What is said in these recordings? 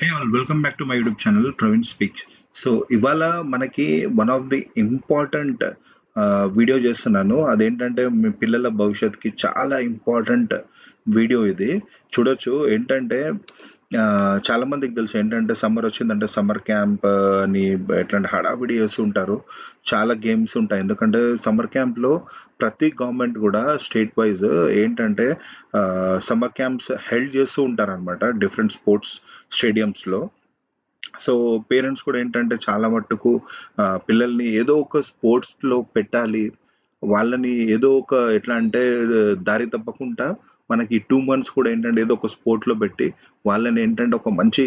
Hey all welcome back to my YouTube channel Praveen speaks. So ఇవాళ మనకి one of the important video చేస్తున్నాను. అదేంటంటే మీ పిల్లల భవిష్యత్తుకి చాలా ఇంపార్టెంట్ వీడియో ఇది. చూడొచ్చు ఏంటంటే చాలా మందికి తెలుసు ఏంటంటే సమ్మర్ వచ్చిందంటే సమ్మర్ క్యాంప్ అని ఎట్లాంటి హడావిడి చేస్తుంటారు. చాలా గేమ్స్ ఉంటాయి. ఎందుకంటే సమ్మర్ క్యాంప్లో ప్రతి గవర్నమెంట్ కూడా స్టేట్ వైజ్ ఏంటంటే సమ్మర్ క్యాంప్స్ హెల్డ్ చేస్తూ ఉంటారనమాట డిఫరెంట్ స్పోర్ట్స్ స్టేడియంస్‌లో. సో, పేరెంట్స్ కూడా ఏంటంటే చాలా మట్టుకు పిల్లల్ని ఏదో ఒక స్పోర్ట్స్‌లో పెట్టాలి. వాళ్ళని ఏదో ఒక ఎట్లా అంటే దారి తప్పకుండా మనకి 2 మంత్స్ కూడా ఏంటంటే ఏదో ఒక స్పోర్ట్‌లో పెట్టి వాళ్ళని ఏంటంటే ఒక మంచి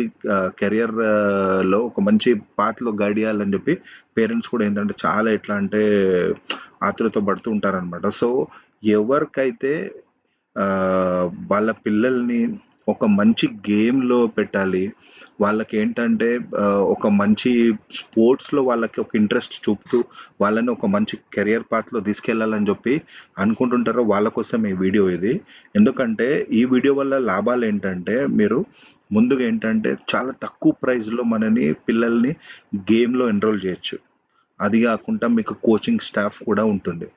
కెరియర్‌లో ఒక మంచి పాత్‌లో గైడ్ చేయాలని చెప్పి పేరెంట్స్ కూడా ఏంటంటే చాలా ఎట్లా అంటే ఆతురత పడుతూ ఉంటారనమాట. సో, ఎవరికైతే వాళ్ళ పిల్లల్ని ఒక మంచి గేమ్‌లో పెట్టాలి. వాళ్ళకేంటంటే ఒక మంచి స్పోర్ట్స్‌లో వాళ్ళకి ఒక ఇంట్రెస్ట్ చూపుతూ, వాళ్ళని ఒక మంచి కెరియర్ పాత్‌లో తీసుకెళ్ళాలని జెప్పి అనుకుంటుంటారో వాళ్ళ కోసం ఈ వీడియో ఇది. ఎందుకంటే ఈ వీడియో వల్ల లాభాలేంటంటే మీరు ముందుగా ఏంటంటే చాలా తక్కువ ప్రైస్‌లో మనని పిల్లల్ని గేమ్‌లో ఎన్రోల్ జేయొచ్చు. అది గాకుండా మీకు కోచింగ్ స్టాఫ్ కూడా ఉంటుంది.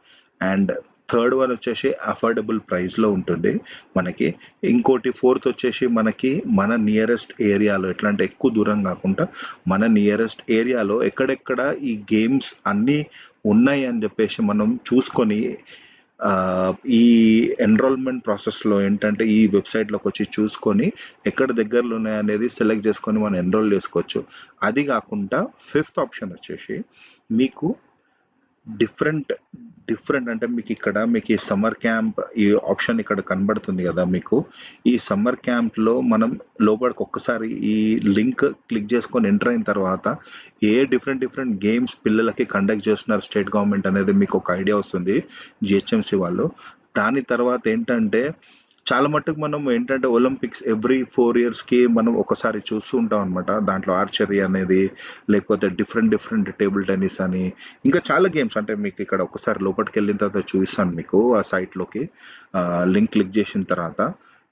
అండ్ థర్డ్ వన్ వచ్చేసి అఫోర్డబుల్ ప్రైస్‌లో ఉంటుంది మనకి. ఇంకోటి ఫోర్త్ వచ్చేసి మనకి మన నియరెస్ట్ ఏరియాలో ఎట్లా అంటే ఎక్కువ దూరం గాకుండా మన నియరెస్ట్ ఏరియాలో ఎక్కడెక్కడ ఈ గేమ్స్ అన్నీ ఉన్నాయి అని జెప్పేసి మనం చూసుకొని ఈ ఎన్రోల్‌మెంట్ ప్రాసెస్‌లో ఏంటంటే ఈ వెబ్‌సైట్‌లోకొచ్చి చూసుకొని ఎక్కడ దగ్గరలో ఉన్నాయనేది సెలెక్ట్ చేసుకొని మనం ఎన్రోల్ చేసుకోవచ్చు. అది గాకుండా ఫిఫ్త్ ఆప్షన్ వచ్చేసి మీకు డిఫరెంట్, డిఫరెంట్ అంటే మీకు ఈ సమ్మర్ క్యాంప్ ఈ ఆప్షన్ ఇక్కడ కనబడుతుంది గదా మీకు. ఈ సమ్మర్ క్యాంప్‌లో మనం లోపలికి ఒక్కసారి ఈ లింక్ క్లిక్ చేసుకొని ఎంటర్ అయిన తర్వాత డిఫరెంట్, డిఫరెంట్ గేమ్స్ పిల్లలకి కండక్ట్ చేస్తున్నారు స్టేట్ గవర్నమెంట్ అనేది మీకు ఒక ఐడియా వస్తుంది. జీహెచ్ఎంసీ వాళ్ళు. దాని తర్వాత ఏంటంటే చాలా మట్టుకు మనం ఏంటంటే ఒలింపిక్స్ ఎవ్రీ 4 ఇయర్స్‌కి మనం ఒకసారి చూస్తూ ఉంటాం అనమాట. దాంట్లో ఆర్చరీ అనేది, లేకపోతే డిఫరెంట్, డిఫరెంట్ టేబుల్ టెన్నిస్ అని, ఇంకా చాలా గేమ్స్ అంటే మీకు ఇక్కడ ఒకసారి లోపటికెళ్ళిన తర్వాత చూపిస్తాను మీకు ఆ సైట్‌లోకి. లింక్ క్లిక్ చేసిన తర్వాత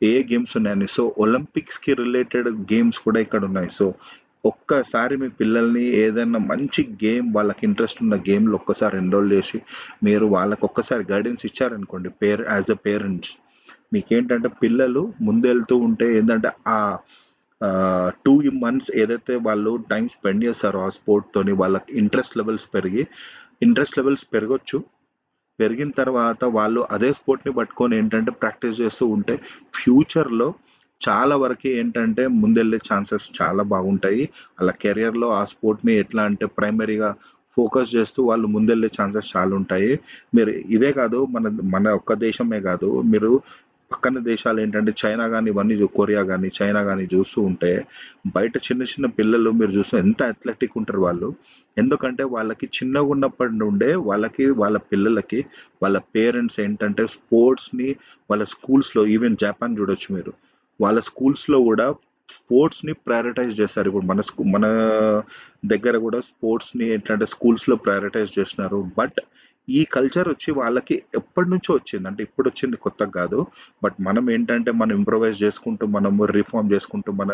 ఏ గేమ్స్ ఉన్నాయని. సో, ఒలింపిక్స్‌కి రిలేటెడ్ గేమ్స్ కూడా ఇక్కడ ఉన్నాయి. సో, ఒక్కసారి మీ పిల్లల్ని ఏదైనా మంచి గేమ్ వాళ్ళకి ఇంట్రెస్ట్ ఉన్న గేమ్‌లో ఒక్కసారి ఎన్రోల్ చేసి, మీరు వాళ్ళకి ఒక్కసారి గైడెన్స్ ఇచ్చారనుకోండి యాస్ ఎ పేరెంట్స్ మీకేంటంటే పిల్లలు ముందెళ్తూ ఉంటే ఏందంటే 2 మంత్స్ ఏదైతే వాళ్ళు టైమ్ స్పెండ్ చేస్తారో ఆ స్పోర్ట్‌తోని వాళ్ళకి ఇంట్రెస్ట్ లెవెల్స్ పెరగొచ్చు. పెరిగిన తర్వాత వాళ్ళు అదే స్పోర్ట్‌ని పట్టుకొని ఏంటంటే ప్రాక్టీస్ చేస్తూ ఉంటే ఫ్యూచర్‌లో చాలా వరకి ఏంటంటే ముందెళ్ళే ఛాన్సెస్ చాలా బాగుంటాయి. ఆళ్ళ కెరియర్‌లో ఆ స్పోర్ట్‌ని ఎట్లా అంటే ప్రైమరీగా ఫోకస్ చేస్తూ వాళ్ళు ముందెళ్ళే ఛాన్సెస్ చాలా ఉంటాయి. మీరు ఇదే కాదు మన ఒక్క దేశమే కాదు. మీరు పక్కన దేశాలేంటంటే చైనా గాని ఇవన్నీ కొరియా గాని, చైనా గాని చూస్తూ ఉంటే బయట చిన్న చిన్న పిల్లలు మీరు చూస్తే ఎంత అథ్లెటిక్ ఉంటారు వాళ్ళు. ఎందుకంటే వాళ్ళకి చిన్నగున్నప్పటి నుండే వాళ్ళ పిల్లలకి వాళ్ళ పేరెంట్స్ ఏంటంటే స్పోర్ట్స్‌ని వాళ్ళ స్కూల్స్‌లో ఈవెన్ జపాన్ చూడొచ్చు మీరు. వాళ్ళ స్కూల్స్‌లో గూడా స్పోర్ట్స్‌ని ప్రయారిటైజ్ చేస్తారు. ఇప్పుడు మన దగ్గర గూడా స్పోర్ట్స్‌ని ఎట్లంటే స్కూల్స్‌లో ప్రయారిటైజ్ చేస్తున్నారు. బట్ ఈ కల్చర్ వచ్చి వాళ్ళకి ఎప్పటినుంచో వచ్చింది. అంటే ఇప్పుడొచ్చింది కొత్తగా గాదు. బట్ మనం ఏంటంటే మనం ఇంప్రూవైజ్ చేసుకుంటూ, మనము రిఫార్మ్ చేసుకుంటూ మన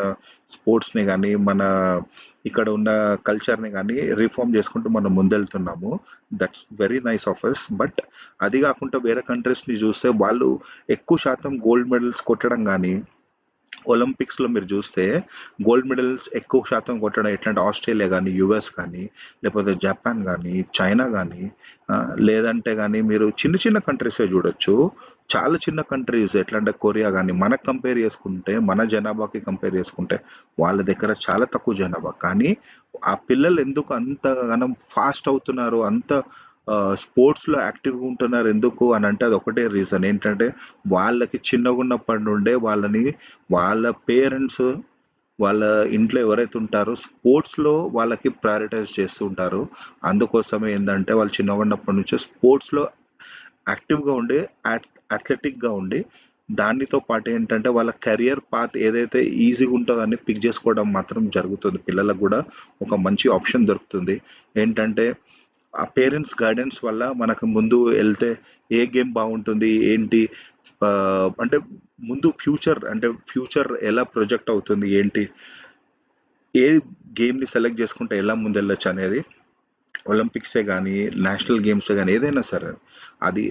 స్పోర్ట్స్‌ని గాని, మన ఇక్కడ ఉన్న కల్చర్‌ని గాని రిఫార్మ్ చేసుకుంటూ మనం ముందెళ్తున్నాము. That's very nice of us. But అది గాకుండా వేరే కంట్రీస్‌ని చూస్తే వాళ్ళు ఎక్కువ శాతం గోల్డ్ మెడల్స్ కొట్టడం గాని, ఒలింపిక్స్‌లో మీరు చూస్తే గోల్డ్ మెడల్స్ ఎక్కువ శాతం కొట్టడం ఎట్లంటే ఆస్ట్రేలియా గాని, యూఎస్ గాని, లేకపోతే జపాన్ గాని, చైనా గాని లేదంటే గాని మీరు చిన్న చిన్న కంట్రీసే చూడొచ్చు. చాలా చిన్న కంట్రీస్ ఎట్లంటే కొరియా గాని, మనకు కంపేర్ చేసుకుంటే మన జనాభాకి కంపేర్ చేసుకుంటే వాళ్ళ దగ్గర చాలా తక్కువ జనాభా. కానీ ఆ పిల్లలు ఎందుకు అంతగనం ఫాస్ట్ అవుతున్నారు, అంత స్పోర్ట్స్‌లో యాక్టివ్‌గా ఉంటున్నారు ఎందుకు అనంటే అదొకటే రీజన్. ఏంటంటే వాళ్ళకి చిన్నగున్నప్పటి నుండే వాళ్ళ పేరెంట్స్ వాళ్ళ ఇంట్లో ఎవరైతే ఉంటారో స్పోర్ట్స్‌లో వాళ్ళకి ప్రయారిటైజ్ చేస్తూ ఉంటారు. అందుకోసమే ఏందంటే వాళ్ళు చిన్నగున్నప్పటి నుంచే స్పోర్ట్స్‌లో యాక్టివ్‌గా ఉండి అథ్లెటిక్‌గా ఉండి దానితో పాటు ఏంటంటే వాళ్ళ కెరియర్ పాత్ ఏదైతే ఈజీగా ఉంటదని పిక్ చేసుకోవడం మాత్రం జరుగుతుంది. పిల్లలకు గూడా ఒక మంచి ఆప్షన్ దొరుకుతుంది. ఏంటంటే ఆ పేరెంట్స్ గైడెన్స్ వల్ల మనకు ముందు ఎళ్తే ఏ గేమ్ బాగుంటుంది? ఏంటి? అంటే ముందు ఫ్యూచర్ ఎలా ప్రొజెక్ట్ అవుతుంది? ఏంటి? ఏ గేమ్ని సెలెక్ట్ చేసుకుంటే ఎలా ముందెళ్ళొచ్చు అనేది, ఒలింపిక్సే కానీ నేషనల్ గేమ్సే కానీ ఏదైనా సరే అది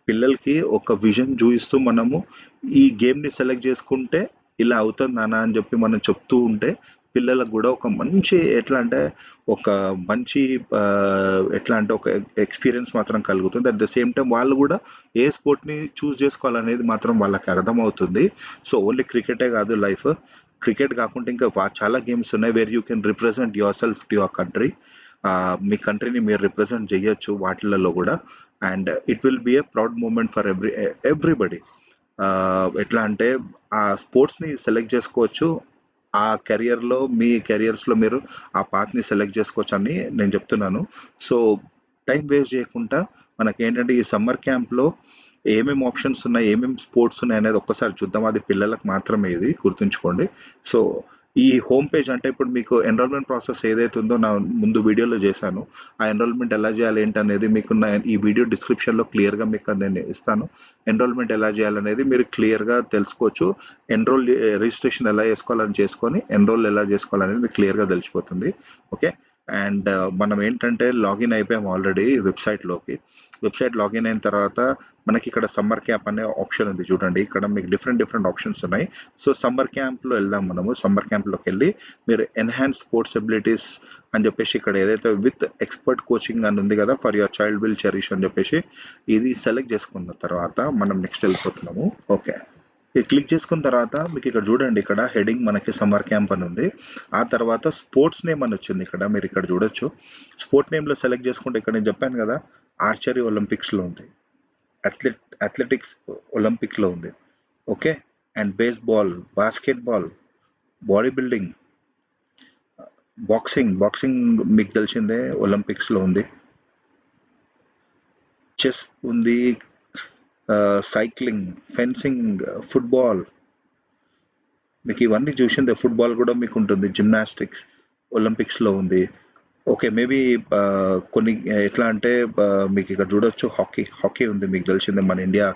పిల్లలకి ఒక విజన్ చూపిస్తూ మనము ఈ గేమ్ని సెలెక్ట్ చేసుకుంటే ఇలా అవుతుంది నాన్న అని చెప్పి మనం చెప్తూ ఉంటే పిల్లలకు కూడా ఒక మంచి ఎట్లా అంటే ఒక మంచి ఆ, ఎట్లా అంటే ఒక ఎక్స్పీరియన్స్ మాత్రం కలుగుతుంది. అట్ ద సేమ్ టైం వాళ్ళు కూడా ఏ స్పోర్ట్ని చూస్ చేసుకోవాలనేది మాత్రం వాళ్ళకి అర్థమవుతుంది. సో ఓన్లీ క్రికెటే కాదు లైఫ్, క్రికెట్ కాకుండా ఇంకా చాలా గేమ్స్ ఉన్నాయి where you can represent yourself to your country. మీ కంట్రీని మీరు రిప్రజెంట్ చేయొచ్చు వాటిలలో కూడా. And it will be a proud moment for everybody. ఎట్లా అంటే ఆ స్పోర్ట్స్ని సెలెక్ట్ చేసుకోవచ్చు, ఆ కెరియర్లో మీ కెరియర్స్లో మీరు ఆ పాత్ని సెలెక్ట్ చేసుకోవచ్చు అని నేను చెప్తున్నాను. సో టైం వేస్ట్ చేయకుండా మనకేంటంటే ఈ సమ్మర్ క్యాంప్లో ఏమేమి ఆప్షన్స్ ఉన్నాయి, ఏమేమి స్పోర్ట్స్ ఉన్నాయి అనేది ఒక్కసారి చూద్దాం. అది పిల్లలకు మాత్రమే, ఇది గుర్తుంచుకోండి. సో ఈ హోమ్ పేజ్ అంటే ఇప్పుడు మీకు ఎన్రోల్మెంట్ ప్రాసెస్ ఏదైతే ఉందో నా ముందు వీడియోలో చేశాను. ఆ ఎన్రోల్మెంట్ ఎలా చేయాలి ఏంటి అనేది మీకు నా ఈ వీడియో డిస్క్రిప్షన్లో క్లియర్గా మీకు నేను ఇస్తాను. ఎన్రోల్మెంట్ ఎలా చేయాలనేది మీరు క్లియర్గా తెలుసుకోవచ్చు. రిజిస్ట్రేషన్ ఎలా చేసుకోవాలని చేసుకొని ఎన్రోల్ ఎలా చేసుకోవాలనేది మీకు క్లియర్గా తెలిసిపోతుంది. ఓకే. అండ్ మనం ఏంటంటే లాగిన్ అయిపోయాం ఆల్రెడీ వెబ్సైట్ లాగిన్ అయిన తర్వాత మనకి ఇక్కడ సమ్మర్ క్యాంప్ అనే ఆప్షన్ ఉంది చూడండి. ఇక్కడ మీకు డిఫరెంట్ ఆప్షన్స్ ఉన్నాయి. సో సమ్మర్ క్యాంప్లో వెళ్దాం. మనము సమ్మర్ క్యాంప్లోకి వెళ్ళి మీరు ఎన్హాన్స్ స్పోర్ట్స్ ఎబిలిటీస్ అని చెప్పేసి ఇక్కడ ఏదైతే విత్ ఎక్స్పర్ట్ కోచింగ్ అని ఉంది కదా, for your child will cherish అని చెప్పేసి ఇది సెలెక్ట్ చేసుకున్న తర్వాత మనం నెక్స్ట్ వెళ్ళిపోతున్నాము. ఓకే. ఇది క్లిక్ చేసుకున్న తర్వాత మీకు ఇక్కడ చూడండి, ఇక్కడ హెడింగ్ మనకి సమ్మర్ క్యాంప్ అని ఉంది. ఆ తర్వాత స్పోర్ట్స్ నేమ్ అని వచ్చింది. ఇక్కడ మీరు ఇక్కడ చూడొచ్చు. స్పోర్ట్ నేమ్లో సెలెక్ట్ చేసుకుంటే ఇక్కడ నేను చెప్పాను కదా, ఆర్చరీ ఒలింపిక్స్లో ఉంది, అథ్లెటిక్స్ ఒలింపిక్లో ఉంది. Okay. And baseball, basketball, body building, boxing మీకు తెలిసిందే ఒలింపిక్స్లో ఉంది. చెస్ ఉంది, సైక్లింగ్, ఫెన్సింగ్, ఫుట్బాల్ మీకు ఇవన్నీ చూసిందే. ఫుట్బాల్ కూడా మీకు ఉంటుంది. జిమ్నాస్టిక్స్ ఒలింపిక్స్లో ఉంది. ఓకే. మేబీ కొన్ని ఎట్లా అంటే మీకు ఇక్కడ చూడొచ్చు, హాకీ ఉంది. మీకు తెలిసిందే మన ఇండియా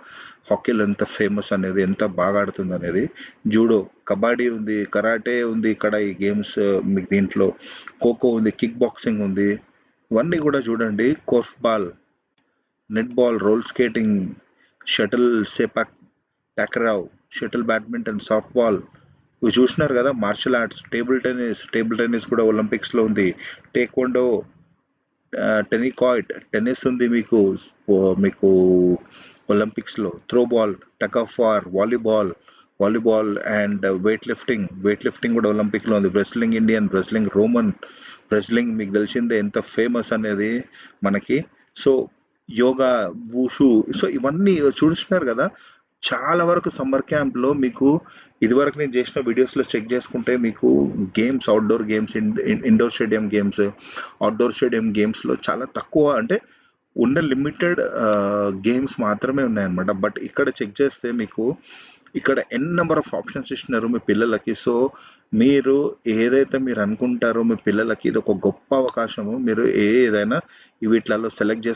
హాకీలో ఎంత ఫేమస్ అనేది, ఎంత బాగా ఆడుతుంది అనేది. జూడో, కబడ్డీ ఉంది, కరాటే ఉంది ఇక్కడ ఈ గేమ్స్ మీకు దీంట్లో. ఖోఖో ఉంది, కిక్ బాక్సింగ్ ఉంది. ఇవన్నీ కూడా చూడండి. Korfball, netball, roll skating, shuttle, sepak takraw, shuttle badminton, softball ఇవి చూసినారు కదా. మార్షల్ ఆర్ట్స్, టేబుల్ టెన్నిస్ కూడా ఒలింపిక్స్లో ఉంది. టేక్వోండో, టెన్నిస్ ఉంది మీకు ఒలింపిక్స్లో. Throwball, tug of war, volleyball and weight lifting కూడా ఒలింపిక్లో ఉంది. ఇండియన్ రోమన్ రెస్లింగ్ మీకు తెలిసిందే ఎంత ఫేమస్ అనేది మనకి. సో యోగా, వూషు, సో ఇవన్నీ చూస్తున్నారు కదా. చాలా వరకు సమ్మర్ క్యాంప్లో మీకు ఇదివరకు నేను చేసిన వీడియోస్లో చెక్ చేసుకుంటే మీకు games, outdoor games, indoor stadium games, outdoor stadium గేమ్స్లో చాలా తక్కువ అంటే ఉన్న లిమిటెడ్ గేమ్స్ మాత్రమే ఉన్నాయన్నమాట. బట్ ఇక్కడ చెక్ చేస్తే మీకు ఇక్కడ ఎన్ నెంబర్ ఆఫ్ ఆప్షన్స్ ఇచ్చినారు మీ పిల్లలకి. సో మీరు ఏదైతే మీరు అనుకుంటారో మీ పిల్లలకి ఇది ఒక గొప్ప అవకాశము. మీరు ఏదైనా వీటిలలో సెలెక్ట్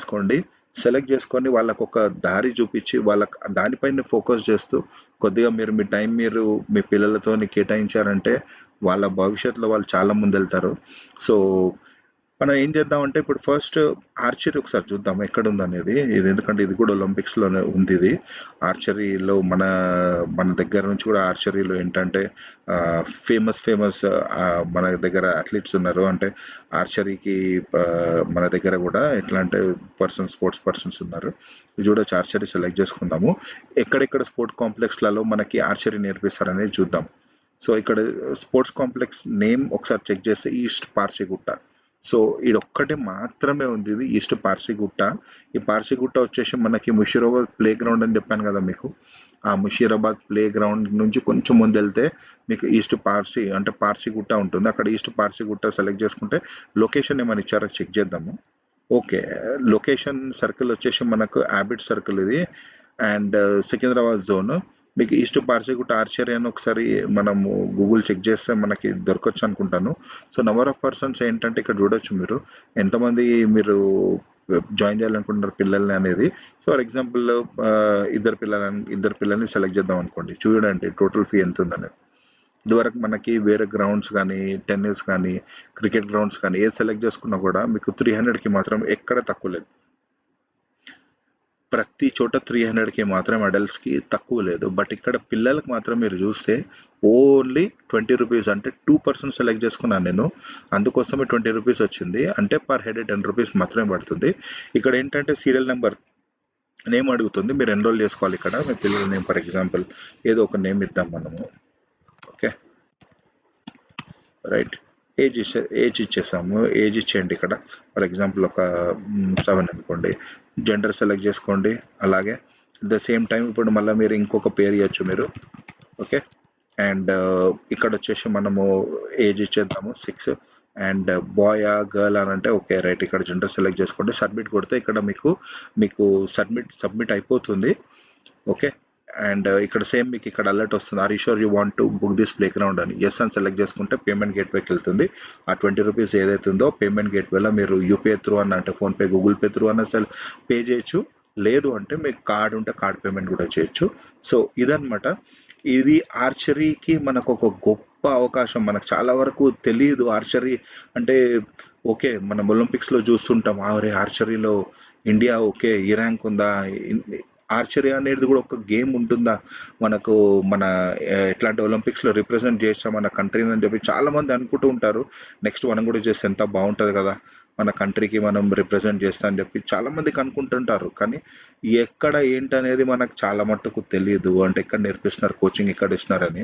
చేసుకొని వాళ్ళకు ఒక దారి చూపించి వాళ్ళకి దానిపైన ఫోకస్ చేస్తూ కొద్దిగా మీరు మీ టైం మీరు మీ పిల్లలతో కేటాయించారంటే వాళ్ళ భవిష్యత్తులో వాళ్ళు చాలా ముందెళ్తారు. సో మనం ఏం చేద్దామంటే ఇప్పుడు ఫస్ట్ ఆర్చరీ ఒకసారి చూద్దాం ఎక్కడ ఉందనేది. ఇది ఎందుకంటే ఇది కూడా ఒలింపిక్స్లోనే ఉంది. ఇది ఆర్చరీలో మన దగ్గర నుంచి కూడా ఆర్చరీలో ఏంటంటే ఫేమస్ మన దగ్గర అథ్లీట్స్ ఉన్నారు. అంటే ఆర్చరీకి మన దగ్గర కూడా ఎట్లా అంటే స్పోర్ట్స్ పర్సన్స్ ఉన్నారు. ఇది చూడొచ్చు. ఆర్చరీ సెలెక్ట్ చేసుకుందాము. ఎక్కడెక్కడ స్పోర్ట్ కాంప్లెక్స్లలో మనకి ఆర్చరీ నేర్పిస్తారనేది చూద్దాం. సో ఇక్కడ స్పోర్ట్స్ కాంప్లెక్స్ నేమ్ ఒకసారి చెక్ చేస్తే ఈస్ట్ పార్సిగుట్ట. సో ఇదొక్కటే మాత్రమే ఉంది, ఇది ఈస్ట్ పార్సిగుట్ట. ఈ పార్సిగుట్ట వచ్చేసి మనకి ముషీరాబాద్ ప్లే గ్రౌండ్ అని చెప్పాను కదా మీకు. ఆ ముషీరాబాద్ ప్లే గ్రౌండ్ నుంచి కొంచెం ముందు వెళ్తే మీకు ఈస్ట్ పార్సిగుట్ట ఉంటుంది. అక్కడ ఈస్ట్ పార్సిగుట్ట సెలెక్ట్ చేసుకుంటే లొకేషన్ ఏమైనా ఇచ్చారో చెక్ చేద్దాము. ఓకే. లొకేషన్ సర్కిల్ వచ్చేసి మనకు యాబిడ్ సర్కిల్ ఇది. And Secunderabad zone. మీకు ఈస్ట్ పార్సిగుట్ట ఆర్చరీ అని ఒకసారి మనము గూగుల్ చెక్ చేస్తే మనకి దొరకచ్చు అనుకుంటాను. సో నెంబర్ ఆఫ్ పర్సన్స్ ఏంటంటే ఇక్కడ చూడొచ్చు మీరు ఎంతమంది మీరు జాయిన్ చేయాలనుకుంటున్నారు పిల్లల్ని అనేది. సో ఫర్ ఎగ్జాంపుల్ ఇద్దరు పిల్లల్ని సెలెక్ట్ చేద్దాం అనుకోండి. చూడండి టోటల్ ఫీ ఎంత ఉందనేది. ఇదివరకు మనకి వేరే గ్రౌండ్స్ కానీ, టెన్నిస్ కానీ, క్రికెట్ గ్రౌండ్స్ కానీ ఏది సెలెక్ట్ చేసుకున్నా కూడా మీకు 300కి మాత్రం ఎక్కడ తక్కువ లేదు. ప్రతి చోట 300కి మాత్రం అడల్ట్స్‌కి తక్కువ లేదు. బట్ ఇక్కడ పిల్లలకి మాత్రం మీరు చూస్తే ఓన్లీ రూ. 20 అంటే 2 సెలెక్ట్ చేసుకున్నాను నేను. అందుకోసమే రూ. 20 వచ్చింది. అంటే పర్ హెడ్ రూ. 10 మాత్రమే పడుతుంది. ఇక్కడ ఏంటంటే సీరియల్ నెంబర్ నేమ్ అడుగుతుంది. మీరు ఎన్రోల్ చేసుకోవాలి ఇక్కడ. మీ పిల్లల నేమ్ ఫర్ ఎగ్జాంపుల్ ఏదో ఒక నేమ్ ఇద్దాం మనము. ఓకే. రైట్. ఏజ్ ఇచ్చేసాము. ఏజ్ ఇచ్చేయండి ఇక్కడ. ఫర్ ఎగ్జాంపుల్ ఒక 7 అనుకోండి. జెండర్ సెలెక్ట్ చేసుకోండి. అలాగే అట్ ద సేమ్ టైం ఇప్పుడు మళ్ళీ మీరు ఇంకొక పేరు ఇవ్వచ్చు మీరు. ఓకే. అండ్ ఇక్కడ వచ్చేసి మనము ఏజ్ ఇచ్చేద్దాము 6 అండ్ బాయా గర్ల్ అని అంటే ఓకే రైట్. ఇక్కడ జెండర్ సెలెక్ట్ చేసుకోండి. సబ్మిట్ కొడితే ఇక్కడ మీకు సబ్మిట్ అయిపోతుంది. ఓకే. అండ్ ఇక్కడ సేమ్ మీకు ఇక్కడ అలర్ట్ వస్తుంది. Are you sure you want to book this playground అని ఎస్ అని సెలెక్ట్ చేసుకుంటే పేమెంట్ గేట్వేకి వెళ్తుంది. ఆ రూ. 20 ఏదైతే ఉందో పేమెంట్ గేట్వేలో మీరు యూపీఐ త్రూ అన్న అంటే ఫోన్పే గూగుల్ పే త్రూ అన్న పే చేయొచ్చు. లేదు అంటే మీకు కార్డ్ ఉంటే కార్డ్ పేమెంట్ కూడా చేయొచ్చు. సో ఇదనమాట. ఇది ఆర్చరీకి మనకు ఒక గొప్ప అవకాశం. మనకు చాలా వరకు తెలియదు ఆర్చరీ అంటే. ఓకే, మనం ఒలింపిక్స్లో చూస్తుంటాం. అరే ఆర్చరీలో ఇండియా ఓకే ఈ ర్యాంక్ ఉందా, ఆర్చరీ అనేది కూడా ఒక గేమ్ ఉంటుందా, మనకు మన ఎట్లాంటి ఒలింపిక్స్లో రిప్రజెంట్ చేస్తాం మన కంట్రీని అని చెప్పి చాలా మంది అనుకుంటూ ఉంటారు. నెక్స్ట్ మనం కూడా చేస్తే ఎంత బాగుంటుంది కదా, మన కంట్రీకి మనం రిప్రజెంట్ చేస్తా అని చెప్పి చాలా మందికి అనుకుంటుంటారు. కానీ ఎక్కడ ఏంటనేది మనకు చాలా మట్టుకు తెలియదు. అంటే ఎక్కడ నేర్పిస్తున్నారు, కోచింగ్ ఎక్కడ ఇస్తున్నారని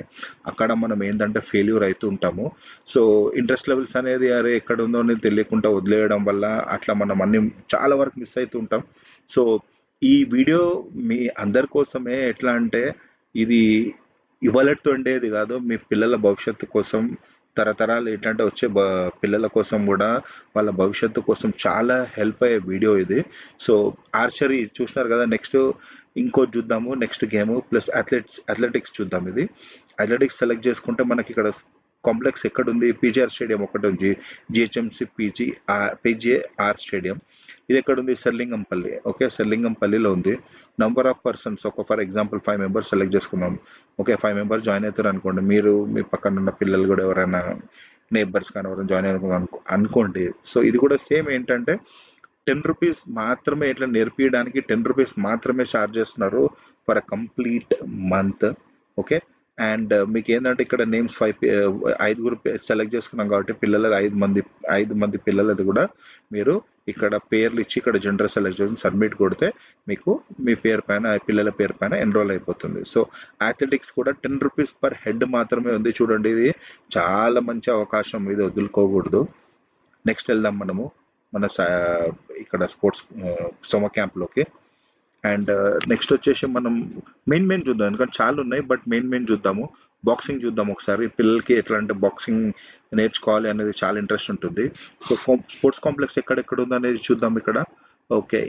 అక్కడ మనం ఏంటంటే ఫెయిల్యూర్ అవుతూ ఉంటాము. సో ఇంట్రెస్ట్ లెవెల్స్ అనేది అరే ఎక్కడ ఉందో అని తెలియకుండా వదిలేయడం వల్ల అట్లా మనం అన్ని చాలా వరకు మిస్ అవుతూ ఉంటాం. సో ఈ వీడియో మీ అందరి కోసమే. ఎట్లా అంటే ఇది ఇవాళతో ఉండేది కాదు, మీ పిల్లల భవిష్యత్తు కోసం, తరతరాలు ఏంటంటే వచ్చే పిల్లల కోసం కూడా వాళ్ళ భవిష్యత్తు కోసం చాలా హెల్ప్ అయ్యే వీడియో ఇది. సో ఆర్చరీ చూసినారు కదా. నెక్స్ట్ ఇంకోటి చూద్దాము. నెక్స్ట్ గేమ్ ప్లస్ అథ్లెటిక్స్ చూద్దాం. ఇది అథ్లెటిక్స్ సెలెక్ట్ చేసుకుంటే మనకి ఇక్కడ కాంప్లెక్స్ ఎక్కడుంది, పీజీఆర్ స్టేడియం ఒకటి ఉంది. GHMC PGR stadium. ఇది ఎక్కడుంది, సెర్లింగంపల్లి. ఓకే, సెర్లింగంపల్లిలో ఉంది. నంబర్ ఆఫ్ పర్సన్స్ ఒక ఫర్ ఎగ్జాంపుల్ 5 మెంబర్స్ సెలెక్ట్ చేసుకున్నాం. ఓకే, 5 మెంబర్స్ జాయిన్ అవుతారు అనుకోండి. మీరు మీ పక్కన ఉన్న పిల్లలు కూడా ఎవరైనా నేబర్స్ కానీ ఎవరైనా జాయిన్ అవుతారు అనుకోండి. సో ఇది కూడా సేమ్ ఏంటంటే రూ. 10 మాత్రమే ఇట్లా నేర్పించడానికి రూ. 10 మాత్రమే ఛార్జ్ చేస్తున్నారు for a complete month. Okay. And మీకు ఏంటంటే ఇక్కడ నేమ్స్ 5 సెలెక్ట్ చేసుకున్నాం కాబట్టి పిల్లలది 5 మంది పిల్లలది కూడా మీరు ఇక్కడ పేర్లు ఇచ్చి ఇక్కడ జెండర్ సెలెక్ట్ చేసి సబ్మిట్ కొడితే మీకు మీ పేరు పైన పిల్లల పేరు పైన ఎన్రోల్ అయిపోతుంది. సో అథ్లెటిక్స్ కూడా రూ. 10 పర్ హెడ్ మాత్రమే ఉంది. చూడండి, ఇది చాలా మంచి అవకాశం, ఇది వదులుకోకూడదు. నెక్స్ట్ వెళ్దాం మనము మన ఇక్కడ స్పోర్ట్స్ సమ్మర్ క్యాంప్లోకి. అండ్ నెక్స్ట్ వచ్చేసి మనం మెయిన్ చూద్దాం, ఎందుకంటే చాలా ఉన్నాయి. బట్ మెయిన్ చూద్దాము. బాక్సింగ్ చూద్దాం ఒకసారి. పిల్లలకి ఎట్లా అంటే బాక్సింగ్ నేర్చుకోవాలి అనేది చాలా ఇంట్రెస్ట్ ఉంటుంది. సో స్పోర్ట్స్ కాంప్లెక్స్ ఎక్కడెక్కడ ఉంది అనేది చూద్దాం ఇక్కడ. ఓకే,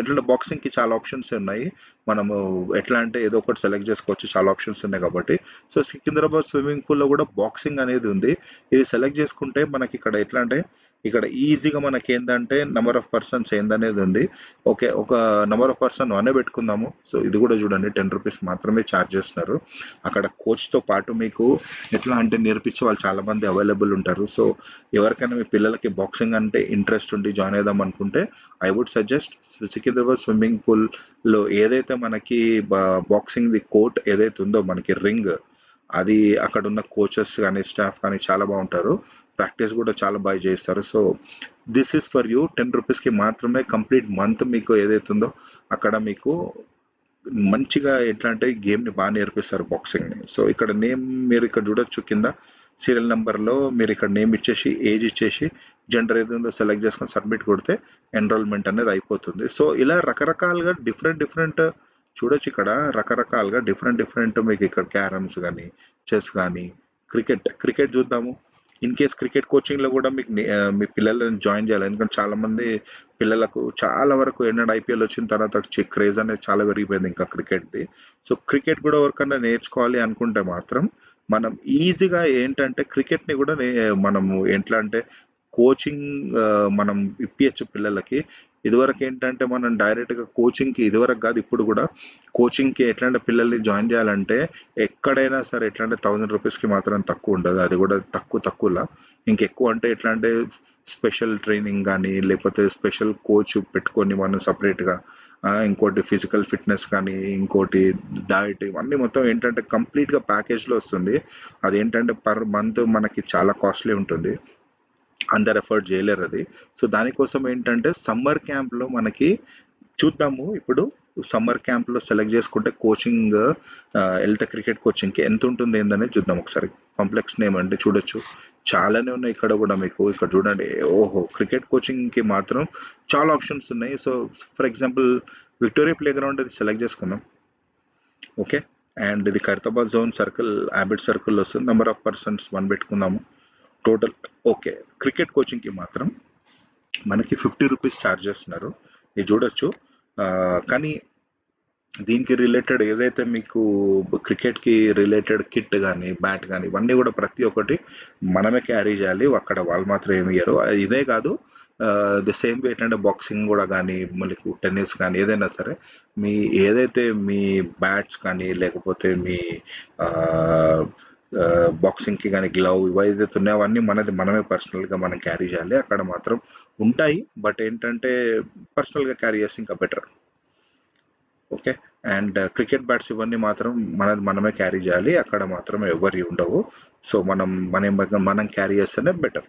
ఎట్లా బాక్సింగ్కి చాలా ఆప్షన్స్ ఉన్నాయి. మనము ఎట్లా అంటే ఏదో ఒకటి సెలెక్ట్ చేసుకోవచ్చు, చాలా ఆప్షన్స్ ఉన్నాయి కాబట్టి. సో సికింద్రాబాద్ స్విమ్మింగ్ పూల్లో కూడా బాక్సింగ్ అనేది ఉంది. ఇది సెలెక్ట్ చేసుకుంటే మనకి ఇక్కడ ఎట్లా అంటే ఇక్కడ ఈజీగా మనకి ఏంటంటే నెంబర్ ఆఫ్ పర్సన్స్ ఏందనేది ఉంది. ఓకే, ఒక నెంబర్ ఆఫ్ పర్సన్ 1 పెట్టుకుందాము. సో ఇది కూడా చూడండి రూ. 10 మాత్రమే ఛార్జ్ చేస్తున్నారు. అక్కడ కోచ్తో పాటు మీకు ఎట్లా అంటే నేర్పించే వాళ్ళు చాలా మంది అవైలబుల్ ఉంటారు. సో ఎవరికైనా మీ పిల్లలకి బాక్సింగ్ అంటే ఇంట్రెస్ట్ ఉండి జాయిన్ అవుదాం అనుకుంటే I would suggest Secunderabad swimming పూల్లో ఏదైతే మనకి బాక్సింగ్ ది కోర్ట్ ఏదైతే ఉందో మనకి రింగ్, అది అక్కడ ఉన్న కోచెస్ కానీ స్టాఫ్ కానీ చాలా బాగుంటారు. ప్రాక్టీస్ కూడా చాలా బాగా చేస్తారు. So this is for you. రూ. 10కి మాత్రమే కంప్లీట్ మంత్ మీకు ఏదైతే ఉందో అక్కడ మీకు మంచిగా ఎట్లా అంటే గేమ్ని బాగా నేర్పిస్తారు బాక్సింగ్ని. సో ఇక్కడ నేమ్ మీరు ఇక్కడ చూడొచ్చు కింద సీరియల్ నెంబర్లో మీరు ఇక్కడ నేమ్ ఇచ్చేసి ఏజ్ ఇచ్చేసి జెండర్ ఏది ఉందో సెలెక్ట్ చేసుకొని సబ్మిట్ కొడితే ఎన్రోల్మెంట్ అనేది అయిపోతుంది. సో ఇలా రకరకాలుగా డిఫరెంట్ చూడొచ్చు ఇక్కడ రకరకాలుగా డిఫరెంట్ మీకు ఇక్కడ క్యారమ్స్ కానీ చెస్ కానీ క్రికెట్ చూద్దాము. ఇన్ కేస్ క్రికెట్ కోచింగ్లో కూడా మీకు మీ పిల్లలను జాయిన్ చేయాలి. ఎందుకంటే చాలా మంది పిల్లలకు చాలా వరకు ఏంటంటే ఐపీఎల్ వచ్చిన తర్వాత క్రేజ్ అనేది చాలా పెరిగిపోయింది ఇంకా క్రికెట్ది. సో క్రికెట్ కూడా ఎవరికన్నా నేర్చుకోవాలి అనుకుంటే మాత్రం మనం ఈజీగా ఏంటంటే క్రికెట్ని కూడా మనము ఎట్లా అంటే కోచింగ్ మనం ఇప్పించచ్చు పిల్లలకి. ఇదివరకు ఏంటంటే మనం డైరెక్ట్గా కోచింగ్కి, ఇదివరకు కాదు ఇప్పుడు కూడా కోచింగ్కి ఎట్లా అంటే పిల్లల్ని జాయిన్ చేయాలంటే ఎక్కడైనా సరే ఎట్లా అంటే ₹1000కి మాత్రం తక్కువ ఉండదు, అది కూడా తక్కువలా. ఇంకెక్కువ అంటే ఎట్లా అంటే స్పెషల్ ట్రైనింగ్ కానీ లేకపోతే స్పెషల్ కోచ్ పెట్టుకొని మనం సపరేట్గా, ఇంకోటి ఫిజికల్ ఫిట్నెస్ కానీ, ఇంకోటి డైట్, ఇవన్నీ మొత్తం ఏంటంటే కంప్లీట్గా ప్యాకేజ్లో వస్తుంది. అదేంటంటే పర్ మంత్ మనకి చాలా కాస్ట్లీ ఉంటుంది, అందరు ఎఫర్ట్ చేయలేరు అది. సో దానికోసం ఏంటంటే సమ్మర్ క్యాంప్లో మనకి చూద్దాము ఇప్పుడు. సమ్మర్ క్యాంప్లో సెలెక్ట్ చేసుకుంటే కోచింగ్, హెల్త్ క్రికెట్ కోచింగ్కి ఎంత ఉంటుంది ఏందనేది చూద్దాం ఒకసారి. కాంప్లెక్స్ నేమ్ అంటే చూడొచ్చు, చాలానే ఉన్నాయి ఇక్కడ కూడా. మీకు ఇక్కడ చూడండి, ఓహో, క్రికెట్ కోచింగ్కి మాత్రం చాలా ఆప్షన్స్ ఉన్నాయి. So for example Victoria play ground అది సెలెక్ట్ చేసుకుందాం. ఓకే, అండ్ ఇది Khairatabad zone circle, habit circle వస్తుంది. నెంబర్ ఆఫ్ పర్సన్స్ 1 పెట్టుకుందాము టోటల్. ఓకే, క్రికెట్ కోచింగ్కి మాత్రం మనకి ₹50 ఛార్జ్ చేస్తున్నారు, ఇది చూడొచ్చు. కానీ దీనికి రిలేటెడ్ ఏదైతే మీకు క్రికెట్కి రిలేటెడ్ కిట్ కానీ, బ్యాట్ కానీ, ఇవన్నీ కూడా ప్రతి ఒక్కటి మనమే క్యారీ చేయాలి, అక్కడ వాళ్ళు మాత్రం ఏమి ఇయ్యరు. ఇదే కాదు, ది సేమ్ వే ఏంటంటే బాక్సింగ్ కూడా కానీ, మళ్ళీ టెన్నిస్ కానీ, ఏదైనా సరే మీ ఏదైతే మీ బ్యాట్స్ కానీ లేకపోతే మీ బాక్సింగ్కి కానీ గ్లౌ ఇవి ఏదైతే ఉన్నాయో అవన్నీ మనమే పర్సనల్గా మనం క్యారీ చేయాలి, అక్కడ మాత్రం ఉంటాయి. బట్ ఏంటంటే పర్సనల్గా క్యారీ చేస్తే ఇంకా better. Okay, and cricket bats ఇవన్నీ మాత్రం మనమే క్యారీ చేయాలి, అక్కడ మాత్రం ఎవరి ఉండవు. సో మనం క్యారీ చేస్తేనే బెటర్.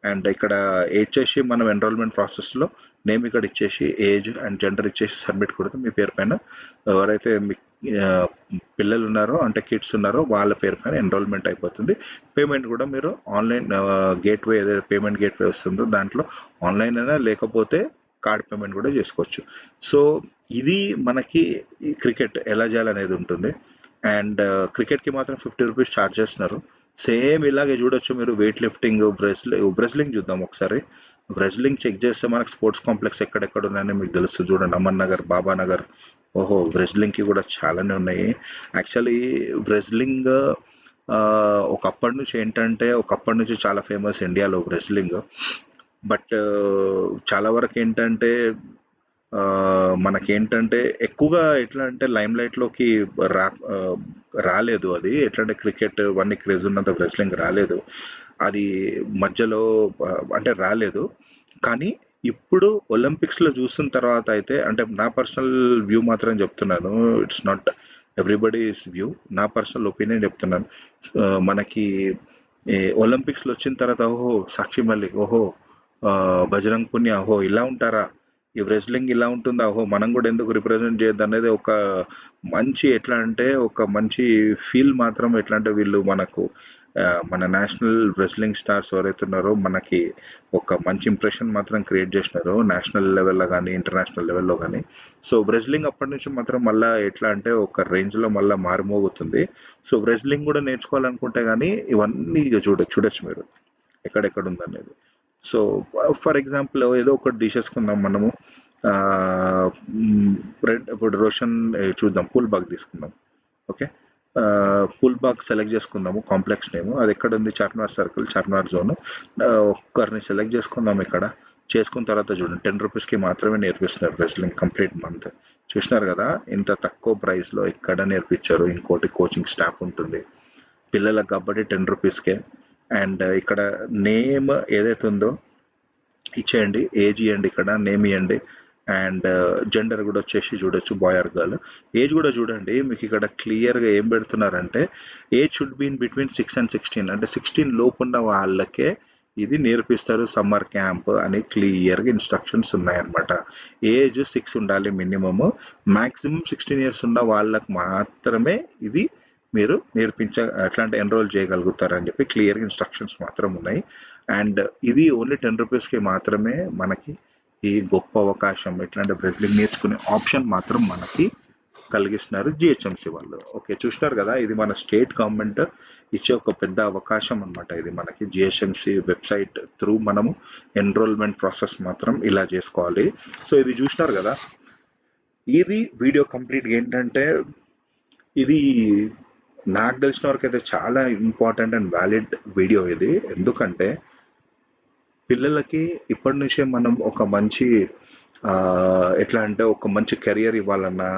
అండ్ ఇక్కడ ఇచ్చేసి మనం ఎన్రోల్మెంట్ ప్రాసెస్లో నేమ్ ఇక్కడ ఇచ్చేసి ఏజ్ అండ్ జెండర్ ఇచ్చేసి సబ్మిట్ కొడితే మీ పేరు పైన ఎవరైతే మీ పిల్లలు ఉన్నారో అంటే కిడ్స్ ఉన్నారో వాళ్ళ పేరు పైన ఎన్రోల్మెంట్ అయిపోతుంది. పేమెంట్ కూడా మీరు ఆన్లైన్ గేట్వే, ఏదైతే పేమెంట్ గేట్వే వస్తుందో దాంట్లో ఆన్లైన్ అయినా లేకపోతే కార్డ్ పేమెంట్ కూడా చేసుకోవచ్చు. సో ఇది మనకి క్రికెట్ ఎలా చేయాలనేది ఉంటుంది. అండ్ క్రికెట్కి మాత్రం ₹50 ఛార్జ్ చేస్తున్నారు. సేమ్ ఇలాగే చూడొచ్చు మీరు. వెయిట్ లిఫ్టింగ్, బ్రెస్లింగ్ చూద్దాం ఒకసారి. బ్రెస్లింగ్ చెక్ చేస్తే మనకు స్పోర్ట్స్ కాంప్లెక్స్ ఎక్కడెక్కడ ఉన్నాయని మీకు తెలుస్తుంది. చూడండి, అమన్ నగర్, బాబా నగర్. ఓహో, బ్రెస్లింగ్కి కూడా చాలానే ఉన్నాయి. యాక్చువల్లీ బ్రెస్లింగ్ ఒకప్పటి నుంచి చాలా ఫేమస్ ఇండియాలో బ్రెస్లింగ్. బట్ చాలా వరకు ఏంటంటే మనకేంటంటే ఎక్కువగా ఎట్లా అంటే లైమ్ లైట్లోకి రాలేదు. అది ఎట్లా అంటే క్రికెట్ ఇవన్నీ క్రేజ్ ఉన్నంత రెస్లింగ్ రాలేదు, అది మధ్యలో అంటే రాలేదు. కానీ ఇప్పుడు ఒలింపిక్స్లో చూసిన తర్వాత అయితే, అంటే నా పర్సనల్ వ్యూ మాత్రం చెప్తున్నాను, ఇట్స్ నాట్ ఎవ్రీబడీస్ వ్యూ, నా పర్సనల్ ఒపీనియన్ చెప్తున్నాను. మనకి ఒలింపిక్స్లో వచ్చిన తర్వాత ఓహో సాక్షి మల్లిక్, ఓహో బజరంగ్ పునియా, ఓహో ఇలా ఉంటారా, ఈ రెజ్లింగ్ ఇలా ఉంటుందా, ఓహో మనం కూడా ఎందుకు రిప్రజెంట్ చేయొద్దు అనేది ఒక మంచి ఎట్లా అంటే ఒక మంచి ఫీల్ మాత్రం ఎట్లా అంటే వీళ్ళు మనకు మన నేషనల్ రెజ్లింగ్ స్టార్స్ ఎవరైతే ఉన్నారో మనకి ఒక మంచి ఇంప్రెషన్ మాత్రం క్రియేట్ చేసినారు నేషనల్ లెవెల్లో కానీ ఇంటర్నేషనల్ లెవెల్లో కానీ. సో రెజ్లింగ్ అప్పటి నుంచి మాత్రం మళ్ళీ ఎట్లా అంటే ఒక రేంజ్లో మళ్ళీ మారుమోగుతుంది. సో రెజ్లింగ్ కూడా నేర్చుకోవాలనుకుంటే కానీ ఇవన్నీ చూడొచ్చు మీరు ఎక్కడెక్కడ ఉందనేది. సో ఫర్ ఎగ్జాంపుల్ ఏదో ఒకటి తీసేసుకుందాం మనము. ఇప్పుడు రోషన్ చూద్దాం, పూల్ బాగ్ తీసుకుందాం. ఓకే, పూల్ బాగ్ సెలెక్ట్ చేసుకుందాము. కాంప్లెక్స్ నేమ్ అది ఎక్కడ ఉంది, చార్మినార్ సర్కిల్, చార్మినార్ జోన్. ఒక్కరిని సెలెక్ట్ చేసుకుందాం. ఇక్కడ చేసుకున్న తర్వాత చూడండి ₹10కి మాత్రమే నేర్పిస్తున్నారు రెస్లింగ్ కంప్లీట్ మంత్. చూసినారు కదా, ఇంత తక్కువ ప్రైస్లో ఎక్కడ నేర్పించారు. ఇంకోటి కోచింగ్ స్టాఫ్ ఉంటుంది పిల్లలకు కాబట్టి ₹10కే. అండ్ ఇక్కడ నేమ్ ఏదైతే ఉందో ఇచ్చేయండి, ఏజ్ ఇవ్వండి, ఇక్కడ నేమ్ ఇవ్వండి. అండ్ జెండర్ కూడా వచ్చేసి చూడొచ్చు, బాయ్ ఆర్ గర్ల్. ఏజ్ కూడా చూడండి, మీకు ఇక్కడ క్లియర్గా ఏం పెడుతున్నారంటే age should be in between 6 and 16, అంటే 16 లోపు ఉన్న వాళ్ళకే ఇది నేర్పిస్తారు సమ్మర్ క్యాంప్ అని క్లియర్గా ఇన్స్ట్రక్షన్స్ ఉన్నాయన్నమాట. ఏజ్ 6 ఉండాలి మినిమమ్, మ్యాక్సిమం 16 years ఉన్న వాళ్ళకి మాత్రమే ఇది మీరు ఎట్లా అంటే ఎన్రోల్ చేయగలుగుతారని చెప్పి క్లియర్గా ఇన్స్ట్రక్షన్స్ మాత్రం ఉన్నాయి. అండ్ ఇది ఓన్లీ ₹10కి మాత్రమే మనకి ఈ గొప్ప అవకాశం, ఎట్లాంటి రెజ్లింగ్ నేర్చుకునే ఆప్షన్ మాత్రం మనకి కలిగిస్తున్నారు జిహెచ్ఎంసి వాళ్ళు. ఓకే, చూసినారు కదా, ఇది మన స్టేట్ గవర్నమెంట్ ఇచ్చే ఒక పెద్ద అవకాశం అనమాట. ఇది మనకి జిహెచ్ఎంసి వెబ్సైట్ త్రూ మనము ఎన్రోల్మెంట్ ప్రాసెస్ మాత్రం ఇలా చేసుకోవాలి. సో ఇది చూసినారు కదా, ఇది వీడియో కంప్లీట్గా ఏంటంటే ఇది నాకు తెలిసిన వరకు అయితే చాలా ఇంపార్టెంట్ అండ్ వ్యాలిడ్ వీడియో ఇది. ఎందుకంటే పిల్లలకి ఇప్పటి నుంచే మనం ఒక మంచి ఎట్లా అంటే ఒక మంచి కెరియర్ ఇవ్వాలన్నా,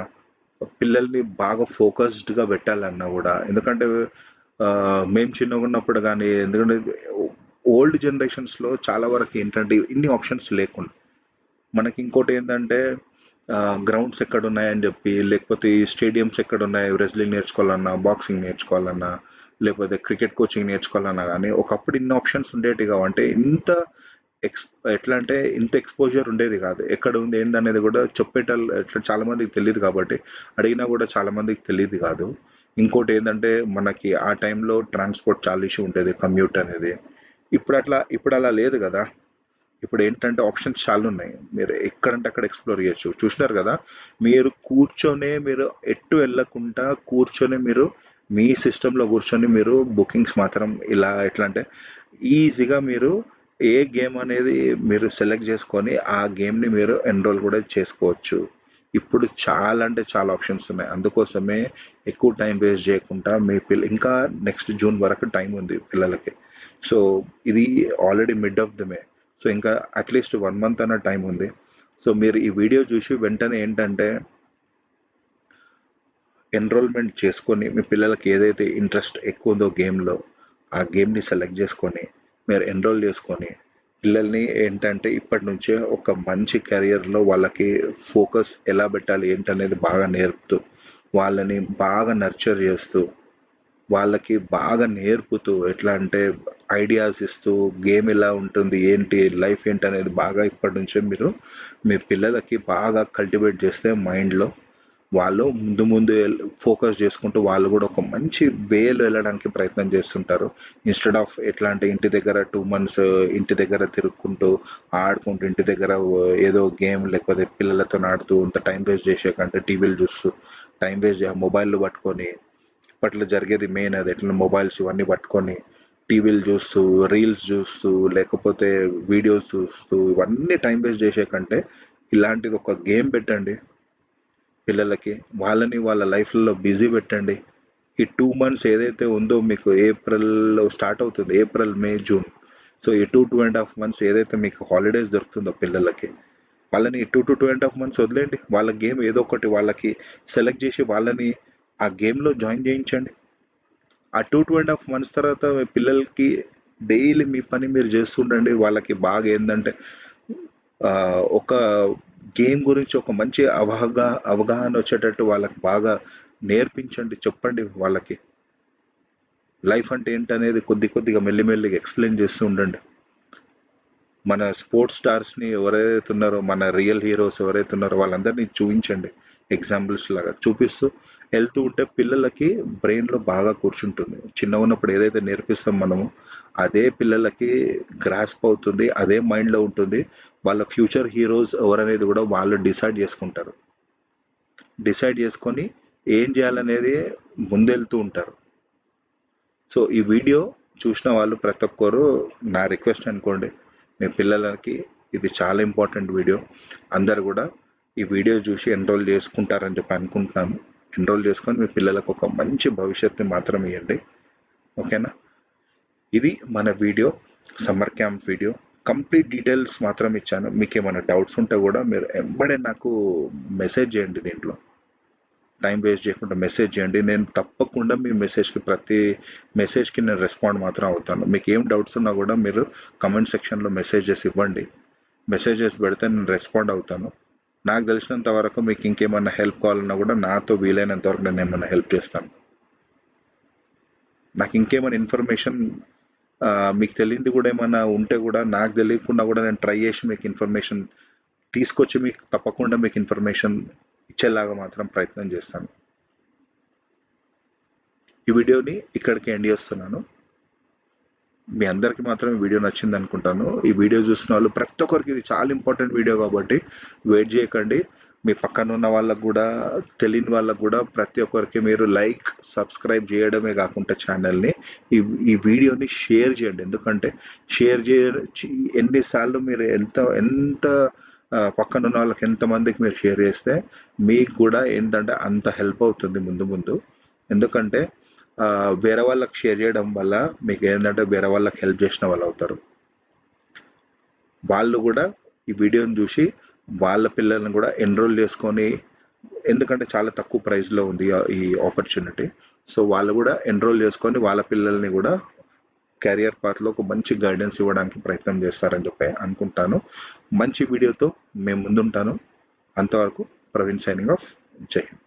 పిల్లల్ని బాగా ఫోకస్డ్‌గా పెట్టాలన్నా గూడా. ఎందుకంటే మేము చిన్నగున్నప్పుడు గానీ, ఎందుకంటే ఓల్డ్ జనరేషన్స్‌లో చాలా వరకు ఏంటంటే ఇన్ని ఆప్షన్స్ లేకుండే. మనకి ఇంకోటేందంటే గ్రౌండ్స్ ఎక్కడున్నాయని జెప్పి, లేకపోతే ఈ స్టేడియమ్స్ ఎక్కడున్నాయి, రెజ్లింగ్ నేర్చుకోవాలన్నా, బాక్సింగ్ నేర్చుకోవాలన్నా, లేకపోతే క్రికెట్ కోచింగ్ నేర్చుకోవాలన్నా గానీ, ఒకప్పుడు ఇన్ని ఆప్షన్స్ ఉండేటివి గావు. అంటే ఇంత ఎక్స్ ఎట్లా అంటే ఇంత ఎక్స్‌పోజర్ ఉండేది గాదు. ఎక్కడ ఉంది ఏందనేది గూడా చెప్పేటోళ్ళు ఎట్లా చాలా మందికి తెలీదు కాబట్టి, అడిగినా గూడా చాలా మందికి తెలీదు గాదు. ఇంకోటేందంటే మనకి ఆ టైంలో ట్రాన్స్‌పోర్ట్ చాలా ఇష్యూ ఉండేది. కమ్యూట్ అనేది. ఇప్పుడలా లేదు గదా! ఇప్పుడేంటంటే ఆప్షన్స్ చాలున్నాయి. మీరు ఎక్కడంటే అక్కడ ఎక్స్‌ప్లోర్ చేయొచ్చు. చూసినారు గదా! మీరు ఎటు వెళ్ళకుండా కూర్చొని మీరు మీ సిస్టమ్‌లో కూర్చొని మీరు బుకింగ్స్ మాత్రం ఇలా ఎట్లా అంటే ఈజీగా మీరు ఏ గేమ్ అనేది మీరు సెలెక్ట్ చేసుకొని ఆ గేమ్‌ని మీరు ఎన్రోల్ కూడా చేసుకోవచ్చు. ఇప్పుడు చాలా అంటే చాలా ఆప్షన్స్ ఉన్నాయి. అందుకోసమే ఎక్కువ టైం వేస్ట్ చేయకుండా మీ ఇంకా నెక్స్ట్ జూన్ వరకు టైం ఉంది పిల్లలకి. సో, ఇది already mid of the May. So ఇంకా అట్లీస్ట్ 1 మంత్ అన్న టైం ఉంది. సో మీరు ఈ వీడియో చూసి వెంటనే ఏంటంటే ఎన్రోల్మెంట్ చేసుకొని మీ పిల్లలకి ఏదైతే ఇంట్రెస్ట్ ఎక్కువ ఉందో గేమ్‌లో, ఆ గేమ్‌ని సెలెక్ట్ చేసుకొని, మీరు ఎన్రోల్ చేసుకొని, పిల్లల్ని ఏంటంటే ఇప్పటి నుంచే ఒక మంచి కెరియర్‌లో వాళ్ళకి ఫోకస్ ఎలా పెట్టాలి ఏంటనేది బాగా నేర్పుతూ, వాళ్ళని బాగా నర్చర్ చేస్తూ, వాళ్ళకి బాగా నేర్పుతూ ఎట్లా అంటే ఐడియాస్ ఇస్తూ గేమ్ ఎలా ఉంటుంది ఏంటి లైఫ్ ఏంటి అనేది బాగా ఇప్పటి నుంచే మీరు మీ పిల్లలకి బాగా కల్టివేట్ చేస్తే మైండ్లో వాళ్ళు ముందు ముందు ఫోకస్ చేసుకుంటూ వాళ్ళు కూడా ఒక మంచి వేలో వెళ్ళడానికి ప్రయత్నం చేస్తుంటారు. ఇన్స్టెడ్ ఆఫ్ ఎట్లా అంటే ఇంటి దగ్గర 2 మంత్స్ ఇంటి దగ్గర తిరుక్కుంటూ ఆడుకుంటూ ఇంటి దగ్గర ఏదో గేమ్ లేకపోతే పిల్లలతో ఆడుతూ ఇంత టైం వేస్ట్ చేసే కంటే టీవీలు చూస్తూ టైం వేస్ట్ మొబైల్ పట్టుకొని ఇప్పట్లో జరిగేది మెయిన్ అది ఎట్లా మొబైల్స్ ఇవన్నీ పట్టుకొని టీవీలు చూస్తూ రీల్స్ చూస్తూ లేకపోతే వీడియోస్ చూస్తూ ఇవన్నీ టైం వేస్ట్ చేసే కంటే ఇలాంటిది ఒక గేమ్ పెట్టండి పిల్లలకి. వాళ్ళని వాళ్ళ లైఫ్‌లో బిజీ పెట్టండి. ఈ 2 మంత్స్ ఏదైతే ఉందో మీకు ఏప్రిల్‌లో స్టార్ట్ అవుతుంది. ఏప్రిల్, మే, జూన్. సో, ఈ 2 మంత్స్ ఏదైతే మీకు హాలిడేస్ దొరుకుతుందో పిల్లలకి, వాళ్ళని 2 మంత్స్ వదిలేయండి. వాళ్ళ గేమ్ ఏదో ఒకటి వాళ్ళకి సెలెక్ట్ చేసి వాళ్ళని ఆ గేమ్‌లో జాయిన్ చేయించండి. ఆ 2 మంత్స్ తర్వాత మీ పిల్లలకి డైలీ మీ పని మీరు చేస్తుండండి. వాళ్ళకి బాగా ఏందంటే ఒక గేమ్ గురించి ఒక మంచి అవగాహన వచ్చేటట్టు వాళ్ళకి బాగా నేర్పించండి. చెప్పండి వాళ్ళకి. లైఫ్ అంటే ఏంటనేది కొద్దిగా మెల్లిమెల్లిగా ఎక్స్‌ప్లెయిన్ చేస్తూ ఉండండి. మన స్పోర్ట్స్ స్టార్స్‌ని ఎవరైతే ఉన్నారో, మన రియల్ హీరోస్ ఎవరైతే ఉన్నారో వాళ్ళందరినీ చూయించండి. ఎగ్జాంపుల్స్ లాగా చూపిస్తూ వెళ్తూ ఉంటే పిల్లలకి బ్రెయిన్‌లో బాగా కూర్చుంటుంది. చిన్నగున్నప్పుడు ఏదైతే నేర్పిస్తాం మనము, అదే పిల్లలకి గ్రాస్ప్ అవుతుంది. అదే మైండ్‌లో ఉంటుంది. వాళ్ళ ఫ్యూచర్ హీరోస్ ఎవరనేది కూడా వాళ్ళు డిసైడ్ చేసుకుంటారు. డిసైడ్ చేసుకొని ఏం చేయాలనేది ముందెళ్తూ ఉంటారు. సో, ఈ వీడియో చూసిన వాళ్ళు ప్రతి ఒక్కరు నా రిక్వెస్ట్ అనుకోండి. మీ పిల్లలకి ఇది చాలా ఇంపార్టెంట్ వీడియో. అందరూ గూడా ఈ వీడియో చూసి ఎన్రోల్ చేసుకుంటారని చెప్పి అనుకుంటున్నాను. ఎన్రోల్ చేసుకొని మీ పిల్లలకు ఒక మంచి భవిష్యత్తుని మాత్రం ఇయ్యండి. ఓకేనా? ఇది మన video. Summer camp video. Complete details మాత్రం ఇచ్చాను. మీకేమైనా డౌట్స్ ఉంటే గూడా మీరు ఎంబడే నాకు మెసేజ్ చేయండి దీంట్లో. టైం వేస్ట్ చేయకుండా మెసేజ్ చేయండి. నేను తప్పకుండా మీ ప్రతి మెసేజ్‌కి నేను రెస్పాండ్ మాత్రం అవుతాను. మీకేం డౌట్స్ ఉన్నా గూడా మీరు కామెంట్ సెక్షన్‌లో మెసేజెస్ ఇవ్వండి. మెసేజెస్ పెడితే నేను రెస్పాండ్ అవుతాను. నాకు తెలిసినంత వరకు మీకు ఇంకేమన్నా హెల్ప్ కావాలన్నా గూడా నాతో వీలైనంత వరకు నేనేమన్నా హెల్ప్ చేస్తాను. నాకు ఇంకేమైనా ఇన్ఫర్మేషన్ మీకు తెలియంది గూడా ఏమన్నా ఉంటే గూడా నాకు తెలియకుండా గూడా నేను ట్రై చేసి మీకు ఇన్ఫర్మేషన్ తీసుకొచ్చి మీకు తప్పకుండా మీకు ఇన్ఫర్మేషన్ ఇచ్చేలాగా మాత్రం ప్రయత్నం చేస్తాను. ఈ వీడియోని ఇక్కడికి ఎండ్ చేస్తున్నాను. మీ అందరికి మాత్రం ఈ వీడియో నచ్చింది అనుకుంటాను. ఈ వీడియో చూసిన వాళ్ళు ప్రతి ఒక్కరికి ఇది చాలా ఇంపార్టెంట్ వీడియో కాబట్టి వెయిట్ చేయకండి. మీ పక్కన ఉన్న వాళ్ళకు కూడా తెలియని వాళ్ళకు కూడా ప్రతి ఒక్కరికి మీరు లైక్, సబ్స్క్రైబ్ చేయడమే కాకుండా ఛానల్ని ఈ ఈ వీడియోని షేర్ చేయండి. ఎందుకంటే షేర్ ఎన్నిసార్లు మీరు ఎంత ఎంత పక్కన ఉన్న వాళ్ళకి ఎంతమందికి మీరు షేర్ చేస్తే మీకు కూడా ఏంటంటే అంత హెల్ప్ అవుతుంది ముందు ముందు. ఎందుకంటే వేరే వాళ్ళకి షేర్ చేయడం వల్ల మీకు ఏంటంటే వేరే వాళ్ళకి హెల్ప్ చేసిన వాళ్ళు అవుతారు. వాళ్ళు కూడా ఈ వీడియోని చూసి వాళ్ళ పిల్లల్ని కూడా ఎన్రోల్ చేసుకొని, ఎందుకంటే చాలా తక్కువ ప్రైస్లో ఉంది ఈ ఆపర్చునిటీ. సో వాళ్ళు కూడా ఎన్రోల్ చేసుకొని వాళ్ళ పిల్లల్ని కూడా కెరియర్ పాత్లో ఒక మంచి గైడెన్స్ ఇవ్వడానికి ప్రయత్నం చేస్తారని చెప్పి అనుకుంటాను. మంచి వీడియోతో మేము ముందుంటాను. అంతవరకు ప్రవీణ్ సైనింగ్ ఆఫ్. జై హింద్.